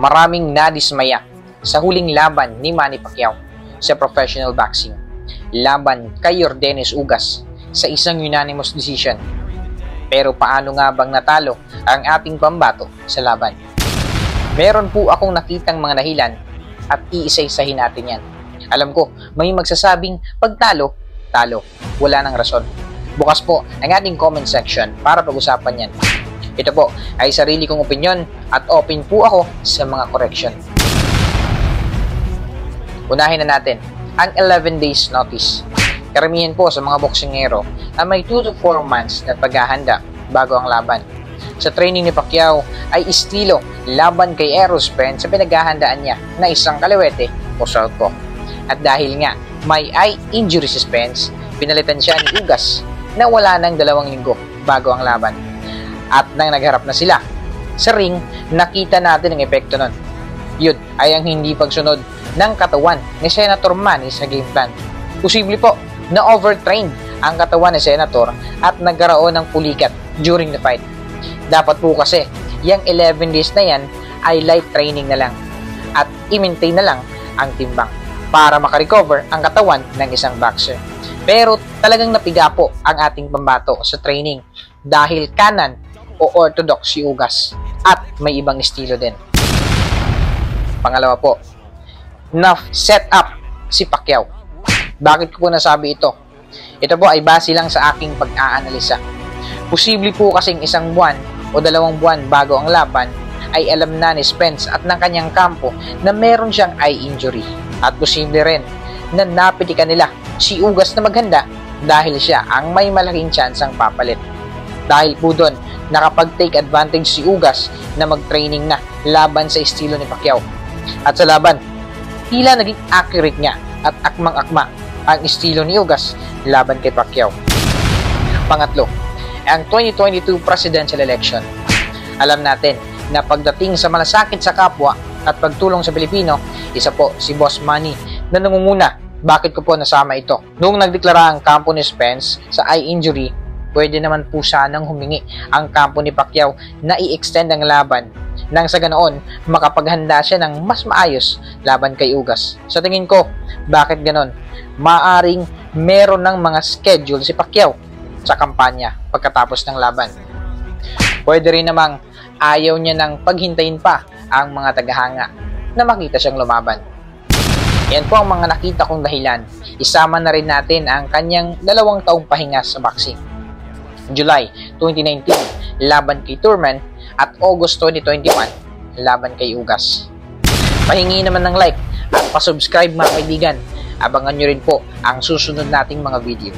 Maraming nadismaya sa huling laban ni Manny Pacquiao sa professional boxing laban kay Yordenis Ugas sa isang unanimous decision. Pero paano nga bang natalo ang ating pambato sa laban? Meron po akong nakitang mga dahilan at iisa-isahin natin yan. Alam ko, may magsasabing pagtalo, talo, wala nang rason. Bukas po ang ating comment section para pag-usapan yan. Ito po ay sarili kong opinyon at open po ako sa mga correction. Unahin na natin ang 11 days notice. Karamihan po sa mga boksingero ay may 2 to 4 months na paghahanda bago ang laban. Sa training ni Pacquiao ay estilo laban kay Errol Spence sa pinaghahandaan niya na isang kaliwete o southpaw. At dahil nga may eye injury si Spence, pinalitan siya ni Ugas na wala ng 2 linggo bago ang laban. At nang nagharap na sila sa ring, nakita natin ang epekto nun. Yun ay ang hindi pagsunod ng katawan ni Senator Manny sa game plan. Posible po na overtrained ang katawan ni Senator at nagkaroon ng pulikat during the fight. Dapat po kasi yung 11 days na yan ay light training na lang at i-maintain na lang ang timbang para makarecover ang katawan ng isang boxer. Pero talagang napiga po ang ating pambato sa training dahil kanan o orthodox si Ugas at may ibang estilo din. Pangalawa po, na-set up si Pacquiao. Bakit ko po nasabi ito? Ito po ay base lang sa aking pag-aanalisa. Posible po kasing 1 buwan o 2 buwan bago ang laban ay alam na ni Spence at ng kanyang kampo na meron siyang eye injury. At posible rin na napitikan nila si Ugas na maghanda dahil siya ang may malaking tsansang papalit. Dahil po doon, nakapag-take advantage si Ugas na mag-training na laban sa estilo ni Pacquiao. At sa laban, tila naging accurate niya at akmang-akma ang estilo ni Ugas laban kay Pacquiao. Pangatlo, ang 2022 presidential election. Alam natin na pagdating sa malasakit sa kapwa at pagtulong sa Pilipino, isa po si Boss Manny na nangunguna. Bakit ko po nasama ito? Noong nagdeklara ang kampo ni Spence sa eye injury, pwede naman po sanang humingi ang kampo ni Pacquiao na i-extend ang laban nang sa ganoon makapaghanda siya ng mas maayos laban kay Ugas. Sa tingin ko, bakit ganon? Maaring meron ng mga schedule si Pacquiao sa kampanya pagkatapos ng laban. Pwede rin namang ayaw niya ng paghintayin pa ang mga tagahanga na makita siyang lumaban. Yan po ang mga nakita kong dahilan. Isama na rin natin ang kanyang 2 taong pahinga sa boxing. July 2019, laban kay Turman at August 2021, laban kay Ugas. Pahingi naman ng like at pasubscribe mga kaibigan. Abangan nyo rin po ang susunod nating mga video.